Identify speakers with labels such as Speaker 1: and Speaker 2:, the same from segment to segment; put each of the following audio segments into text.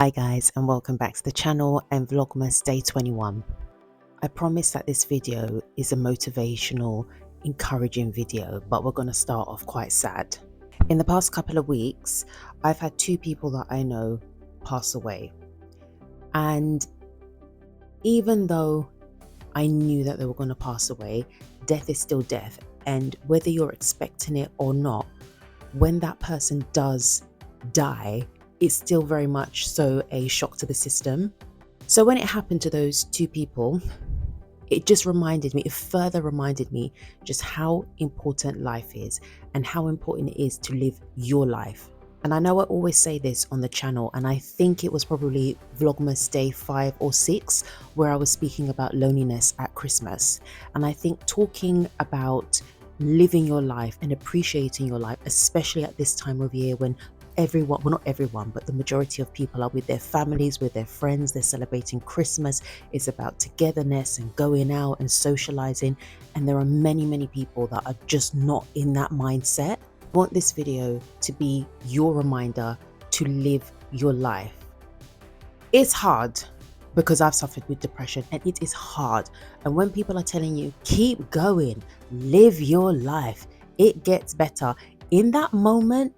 Speaker 1: Hi guys, and welcome back to the channel and Vlogmas Day 21. I promise that this video is a motivational, encouraging video, but we're going to start off quite sad. In the past couple of weeks, I've had two people that I know pass away. And even though I knew that they were going to pass away, death is still death. And whether you're expecting it or not, when that person does die, it's still very much so a shock to the system. So when it happened to those two people, it further reminded me just how important life is and how important it is to live your life. And I know I always say this on the channel, and I think it was probably Vlogmas Day 5 or 6 where I was speaking about loneliness at Christmas. And I think talking about living your life and appreciating your life, especially at this time of year when everyone, well, not everyone, but the majority of people are with their families, with their friends, they're celebrating Christmas. It's about togetherness and going out and socializing. And there are many people that are just not in that mindset. I want this video to be your reminder to live your life. It's hard because I've suffered with depression, and it is hard. And when people are telling you, keep going, live your life, it gets better, in that moment,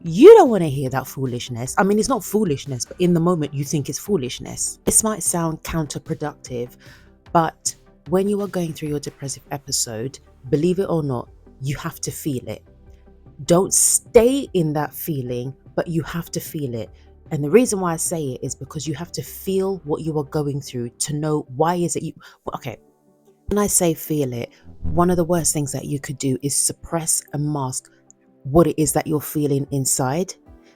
Speaker 1: you don't want to hear that foolishness. I mean, it's not foolishness, but in the moment you think it's foolishness. This might sound counterproductive, but when you are going through your depressive episode, believe it or not, you have to feel it. Don't stay in that feeling, but you have to feel it. And the reason why I say it is because you have to feel what you are going through to know why is it you... Okay, when I say feel it, one of the worst things that you could do is suppress and mask what it is that you're feeling inside.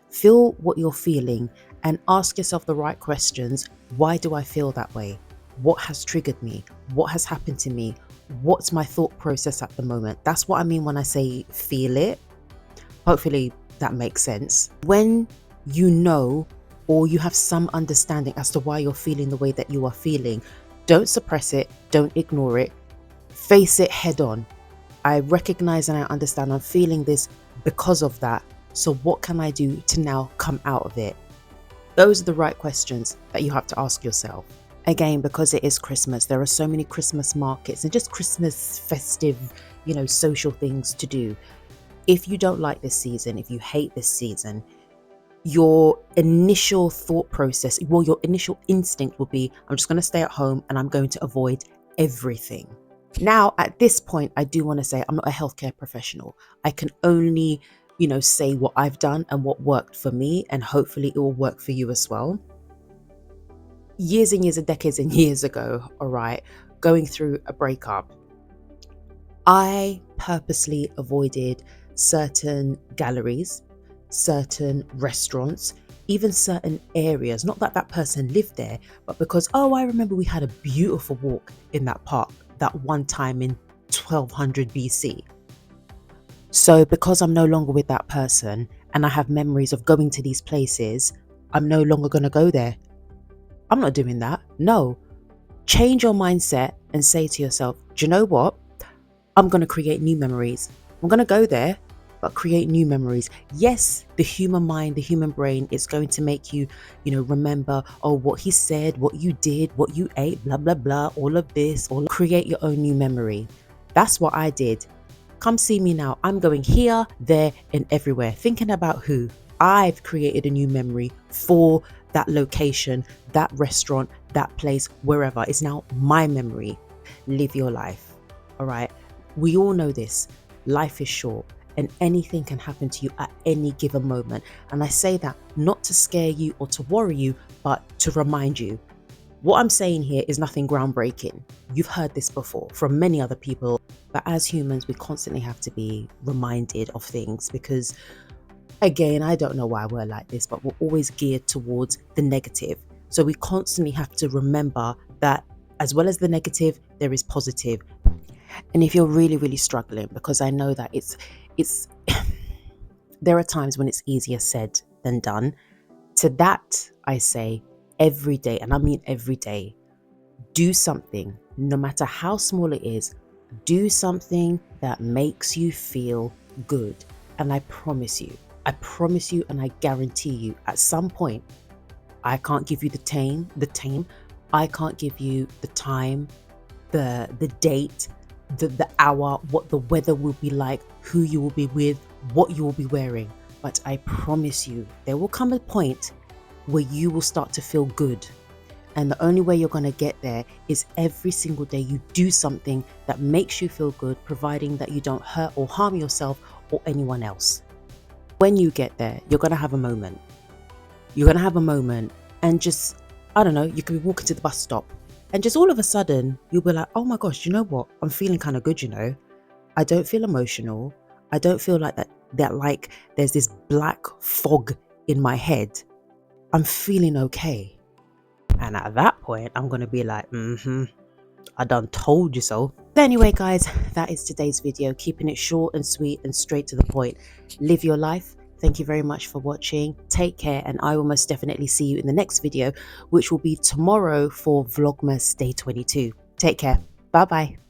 Speaker 1: Feel what you're feeling and ask yourself the right questions. Why do I feel that way? What has triggered me? What has happened to me? What's my thought process at the moment? That's what I mean when I say feel it. Hopefully that makes sense. When you know, or you have some understanding as to why you're feeling the way that you are feeling, don't suppress it, don't ignore it, face it head on. I recognize and I understand I'm feeling this because of that. So what can I do to now come out of it? Those are the right questions that you have to ask yourself. Again, because it is Christmas, there are so many Christmas markets and just Christmas festive, social things to do. If you don't like this season, if you hate this season, your initial thought process, your initial instinct will be, I'm just going to stay at home and I'm going to avoid everything. Now, at this point, I do want to say I'm not a healthcare professional. I can only, say what I've done and what worked for me, and hopefully it will work for you as well. Years and years and decades and years ago, all right, going through a breakup, I purposely avoided certain galleries, certain restaurants, even certain areas. Not that that person lived there, but because, I remember we had a beautiful walk in that park that one time in 1200 BC. So because I'm no longer with that person and I have memories of going to these places, I'm no longer going to go there. I'm not doing that. No. Change your mindset and say to yourself, do you know what? I'm going to create new memories. I'm going to go there, but create new memories. Yes, the human mind, the human brain is going to make you, remember, what he said, what you did, what you ate, blah, blah, blah, all of this, create your own new memory. That's what I did. Come see me now. I'm going here, there, and everywhere. Thinking about who? I've created a new memory for that location, that restaurant, that place, wherever. It's now my memory. Live your life. All right. We all know this. Life is short and anything can happen to you at any given moment. And I say that not to scare you or to worry you, but to remind you. What I'm saying here is nothing groundbreaking. You've heard this before from many other people, but as humans, we constantly have to be reminded of things because, again, I don't know why we're like this, but we're always geared towards the negative. So we constantly have to remember that as well as the negative, there is positive. And if you're really struggling, because I know that it's there are times when it's easier said than done. To that, I say every day, and I mean every day, do something, no matter how small it is, do something that makes you feel good. And I promise you, and I guarantee you, at some point, I can't give you the time. I can't give you the time, the date, the hour, what the weather will be like, who you will be with, what you will be wearing. But I promise you, there will come a point where you will start to feel good. And the only way you're going to get there is every single day you do something that makes you feel good, providing that you don't hurt or harm yourself or anyone else. When you get there, you're going to have a moment. You're going to have a moment and just, I don't know, you could be walking to the bus stop and just all of a sudden you'll be like, oh my gosh, you know what? I'm feeling kind of good, I don't feel emotional. I don't feel like that like there's this black fog in my head. I'm feeling okay. And at that point, I'm going to be like, I done told you so. But anyway, guys, that is today's video. Keeping it short and sweet and straight to the point. Live your life. Thank you very much for watching. Take care, and I will most definitely see you in the next video, which will be tomorrow for Vlogmas Day 22. Take care. Bye-bye.